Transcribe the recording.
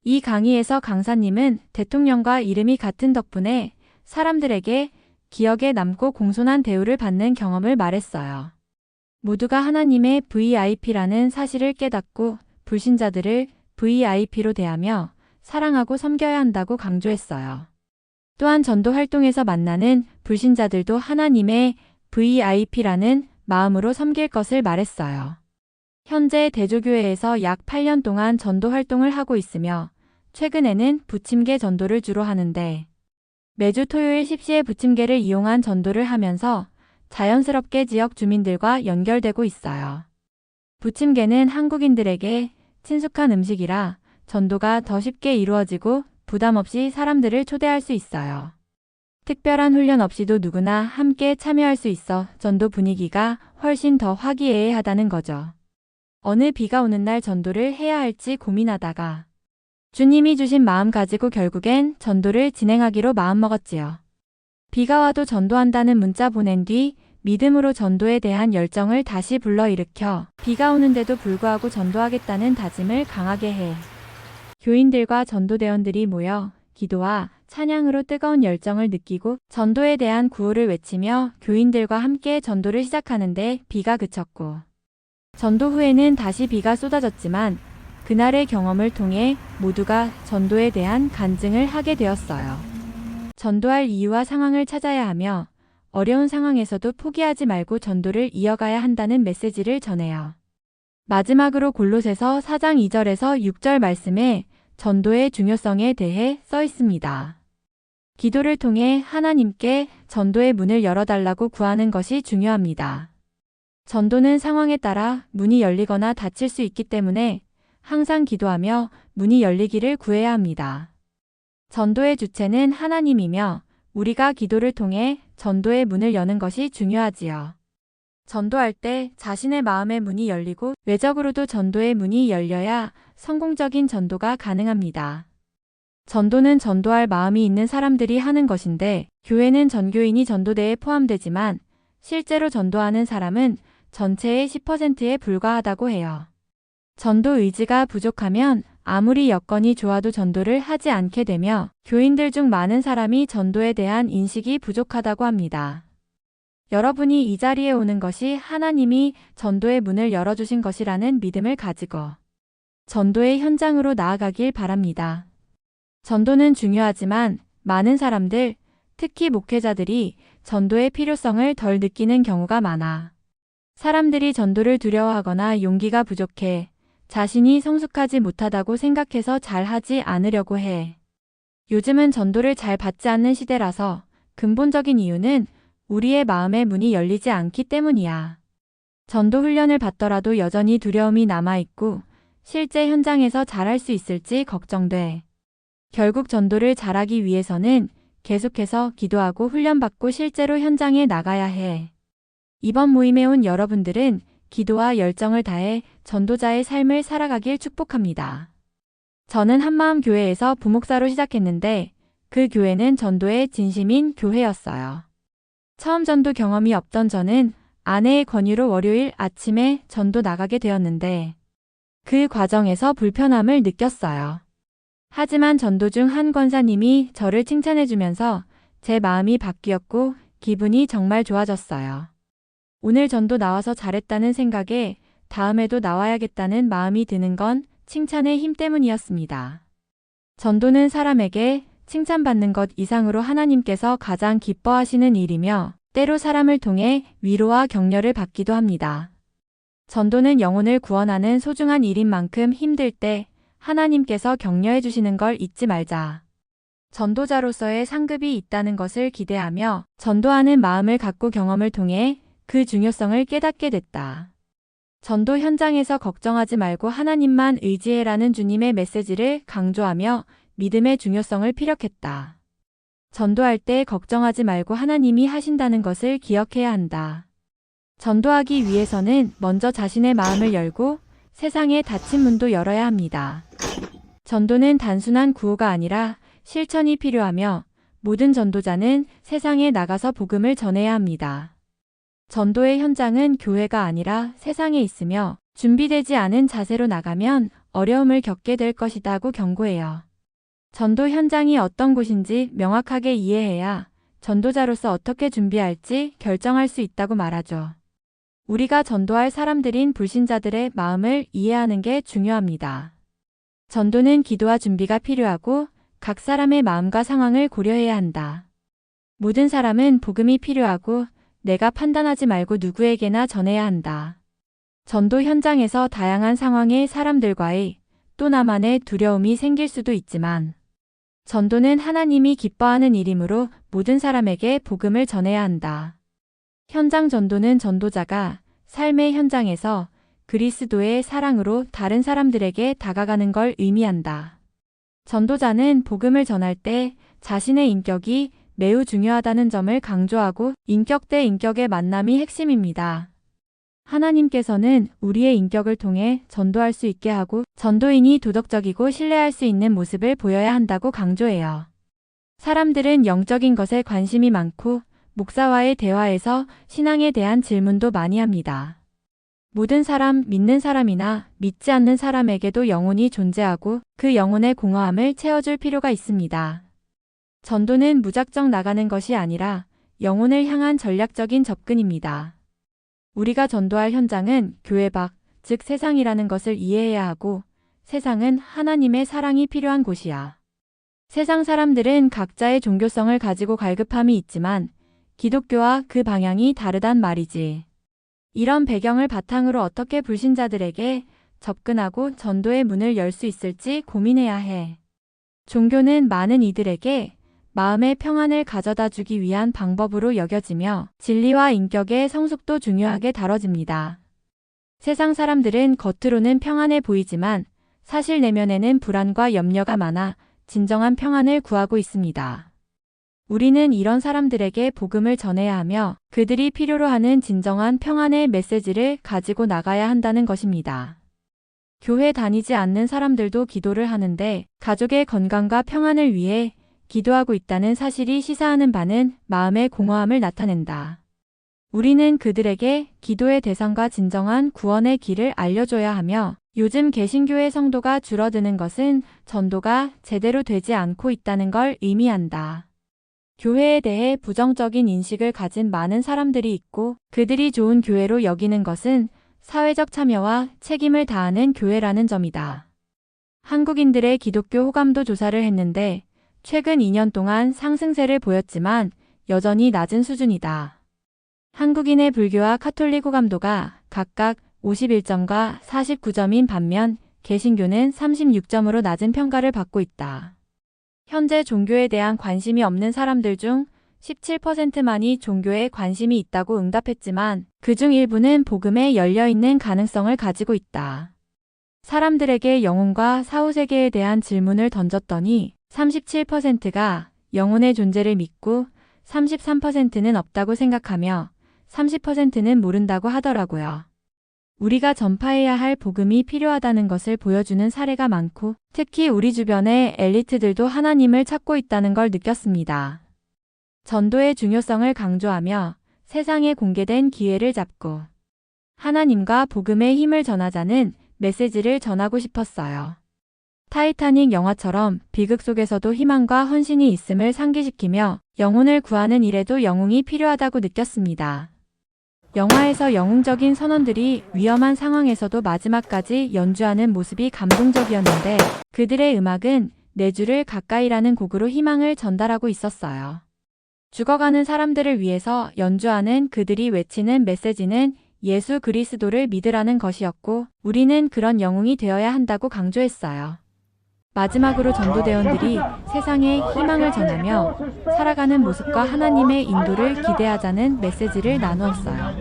이 강의에서 강사님은 대통령과 이름이 같은 덕분에 사람들에게 기억에 남고 공손한 대우를 받는 경험을 말했어요. 모두가 하나님의 VIP라는 사실을 깨닫고 불신자들을 VIP로 대하며 사랑하고 섬겨야 한다고 강조했어요. 또한 전도 활동에서 만나는 불신자들도 하나님의 VIP라는 마음으로 섬길 것을 말했어요. 현재 대조교회에서 약 8년 동안 전도 활동을 하고 있으며 최근에는 부침개 전도를 주로 하는데 매주 토요일 10시에 부침개를 이용한 전도를 하면서 자연스럽게 지역 주민들과 연결되고 있어요. 부침개는 한국인들에게 친숙한 음식이라 전도가 더 쉽게 이루어지고 부담 없이 사람들을 초대할 수 있어요. 특별한 훈련 없이도 누구나 함께 참여할 수 있어 전도 분위기가 훨씬 더 화기애애하다는 거죠. 어느 비가 오는 날 전도를 해야 할지 고민하다가 주님이 주신 마음 가지고 결국엔 전도를 진행하기로 마음먹었지요. 비가 와도 전도한다는 문자 보낸 뒤 믿음으로 전도에 대한 열정을 다시 불러일으켜 비가 오는데도 불구하고 전도하겠다는 다짐을 강하게 해 교인들과 전도대원들이 모여 기도와 찬양으로 뜨거운 열정을 느끼고 전도에 대한 구호를 외치며 교인들과 함께 전도를 시작하는데 비가 그쳤고 전도 후에는 다시 비가 쏟아졌지만 그날의 경험을 통해 모두가 전도에 대한 간증을 하게 되었어요. 전도할 이유와 상황을 찾아야 하며 어려운 상황에서도 포기하지 말고 전도를 이어가야 한다는 메시지를 전해요. 마지막으로 골로새서 4장 2절에서 6절 말씀에 전도의 중요성에 대해 써 있습니다. 기도를 통해 하나님께 전도의 문을 열어달라고 구하는 것이 중요합니다. 전도는 상황에 따라 문이 열리거나 닫힐 수 있기 때문에 항상 기도하며 문이 열리기를 구해야 합니다. 전도의 주체는 하나님이며 우리가 기도를 통해 전도의 문을 여는 것이 중요하지요. 전도할 때 자신의 마음의 문이 열리고 외적으로도 전도의 문이 열려야 성공적인 전도가 가능합니다. 전도는 전도할 마음이 있는 사람들이 하는 것인데 교회는 전교인이 전도대에 포함되지만 실제로 전도하는 사람은 전체의 10%에 불과하다고 해요. 전도 의지가 부족하면 아무리 여건이 좋아도 전도를 하지 않게 되며 교인들 중 많은 사람이 전도에 대한 인식이 부족하다고 합니다. 여러분이 이 자리에 오는 것이 하나님이 전도의 문을 열어주신 것이라는 믿음을 가지고 전도의 현장으로 나아가길 바랍니다. 전도는 중요하지만 많은 사람들, 특히 목회자들이 전도의 필요성을 덜 느끼는 경우가 많아. 사람들이 전도를 두려워하거나 용기가 부족해 자신이 성숙하지 못하다고 생각해서 잘하지 않으려고 해. 요즘은 전도를 잘 받지 않는 시대라서 근본적인 이유는 우리의 마음의 문이 열리지 않기 때문이야. 전도 훈련을 받더라도 여전히 두려움이 남아있고 실제 현장에서 잘할 수 있을지 걱정돼. 결국 전도를 잘하기 위해서는 계속해서 기도하고 훈련받고 실제로 현장에 나가야 해. 이번 모임에 온 여러분들은 기도와 열정을 다해 전도자의 삶을 살아가길 축복합니다. 저는 한마음 교회에서 부목사로 시작했는데 그 교회는 전도의 진심인 교회였어요. 처음 전도 경험이 없던 저는 아내의 권유로 월요일 아침에 전도 나가게 되었는데 그 과정에서 불편함을 느꼈어요. 하지만 전도 중 한 권사님이 저를 칭찬해주면서 제 마음이 바뀌었고 기분이 정말 좋아졌어요. 오늘 전도 나와서 잘했다는 생각에 다음에도 나와야겠다는 마음이 드는 건 칭찬의 힘 때문이었습니다. 전도는 사람에게 칭찬받는 것 이상으로 하나님께서 가장 기뻐하시는 일이며 때로 사람을 통해 위로와 격려를 받기도 합니다. 전도는 영혼을 구원하는 소중한 일인 만큼 힘들 때 하나님께서 격려해 주시는 걸 잊지 말자. 전도자로서의 상급이 있다는 것을 기대하며 전도하는 마음을 갖고 경험을 통해 그 중요성을 깨닫게 됐다. 전도 현장에서 걱정하지 말고 하나님만 의지해라는 주님의 메시지를 강조하며 믿음의 중요성을 피력했다. 전도할 때 걱정하지 말고 하나님이 하신다는 것을 기억해야 한다. 전도하기 위해서는 먼저 자신의 마음을 열고 세상에 닫힌 문도 열어야 합니다. 전도는 단순한 구호가 아니라 실천이 필요하며 모든 전도자는 세상에 나가서 복음을 전해야 합니다. 전도의 현장은 교회가 아니라 세상에 있으며 준비되지 않은 자세로 나가면 어려움을 겪게 될 것이다고 경고해요. 전도 현장이 어떤 곳인지 명확하게 이해해야 전도자로서 어떻게 준비할지 결정할 수 있다고 말하죠. 우리가 전도할 사람들인 불신자들의 마음을 이해하는 게 중요합니다. 전도는 기도와 준비가 필요하고 각 사람의 마음과 상황을 고려해야 한다. 모든 사람은 복음이 필요하고 내가 판단하지 말고 누구에게나 전해야 한다. 전도 현장에서 다양한 상황의 사람들과의 또 나만의 두려움이 생길 수도 있지만 전도는 하나님이 기뻐하는 일이므로 모든 사람에게 복음을 전해야 한다. 현장 전도는 전도자가 삶의 현장에서 그리스도의 사랑으로 다른 사람들에게 다가가는 걸 의미한다. 전도자는 복음을 전할 때 자신의 인격이 매우 중요하다는 점을 강조하고 인격 대 인격의 만남이 핵심입니다. 하나님께서는 우리의 인격을 통해 전도할 수 있게 하고 전도인이 도덕적이고 신뢰할 수 있는 모습을 보여야 한다고 강조해요. 사람들은 영적인 것에 관심이 많고 목사와의 대화에서 신앙에 대한 질문도 많이 합니다. 모든 사람, 믿는 사람이나 믿지 않는 사람에게도 영혼이 존재하고 그 영혼의 공허함을 채워줄 필요가 있습니다. 전도는 무작정 나가는 것이 아니라 영혼을 향한 전략적인 접근입니다. 우리가 전도할 현장은 교회 밖, 즉 세상이라는 것을 이해해야 하고 세상은 하나님의 사랑이 필요한 곳이야. 세상 사람들은 각자의 종교성을 가지고 갈급함이 있지만 기독교와 그 방향이 다르단 말이지. 이런 배경을 바탕으로 어떻게 불신자들에게 접근하고 전도의 문을 열 수 있을지 고민해야 해. 종교는 많은 이들에게 마음의 평안을 가져다 주기 위한 방법으로 여겨지며 진리와 인격의 성숙도 중요하게 다뤄집니다. 세상 사람들은 겉으로는 평안해 보이지만 사실 내면에는 불안과 염려가 많아 진정한 평안을 구하고 있습니다. 우리는 이런 사람들에게 복음을 전해야 하며 그들이 필요로 하는 진정한 평안의 메시지를 가지고 나가야 한다는 것입니다. 교회 다니지 않는 사람들도 기도를 하는데 가족의 건강과 평안을 위해 기도하고 있다는 사실이 시사하는 바는 마음의 공허함을 나타낸다. 우리는 그들에게 기도의 대상과 진정한 구원의 길을 알려줘야 하며 요즘 개신교의 성도가 줄어드는 것은 전도가 제대로 되지 않고 있다는 걸 의미한다. 교회에 대해 부정적인 인식을 가진 많은 사람들이 있고 그들이 좋은 교회로 여기는 것은 사회적 참여와 책임을 다하는 교회라는 점이다. 한국인들의 기독교 호감도 조사를 했는데 최근 2년 동안 상승세를 보였지만 여전히 낮은 수준이다. 한국인의 불교와 카톨릭 호감도가 각각 51점과 49점인 반면 개신교는 36점으로 낮은 평가를 받고 있다. 현재 종교에 대한 관심이 없는 사람들 중 17%만이 종교에 관심이 있다고 응답했지만 그중 일부는 복음에 열려있는 가능성을 가지고 있다. 사람들에게 영혼과 사후세계에 대한 질문을 던졌더니 37%가 영혼의 존재를 믿고 33%는 없다고 생각하며 30%는 모른다고 하더라고요. 우리가 전파해야 할 복음이 필요하다는 것을 보여주는 사례가 많고 특히 우리 주변의 엘리트들도 하나님을 찾고 있다는 걸 느꼈습니다. 전도의 중요성을 강조하며 세상에 공개된 기회를 잡고 하나님과 복음의 힘을 전하자는 메시지를 전하고 싶었어요. 타이타닉 영화처럼 비극 속에서도 희망과 헌신이 있음을 상기시키며 영혼을 구하는 일에도 영웅이 필요하다고 느꼈습니다. 영화에서 영웅적인 선원들이 위험한 상황에서도 마지막까지 연주하는 모습이 감동적이었는데 그들의 음악은 내 주를 가까이라는 곡으로 희망을 전달하고 있었어요. 죽어가는 사람들을 위해서 연주하는 그들이 외치는 메시지는 예수 그리스도를 믿으라는 것이었고 우리는 그런 영웅이 되어야 한다고 강조했어요. 마지막으로 전도대원들이 세상에 희망을 전하며 살아가는 모습과 하나님의 인도를 기대하자는 메시지를 나누었어요.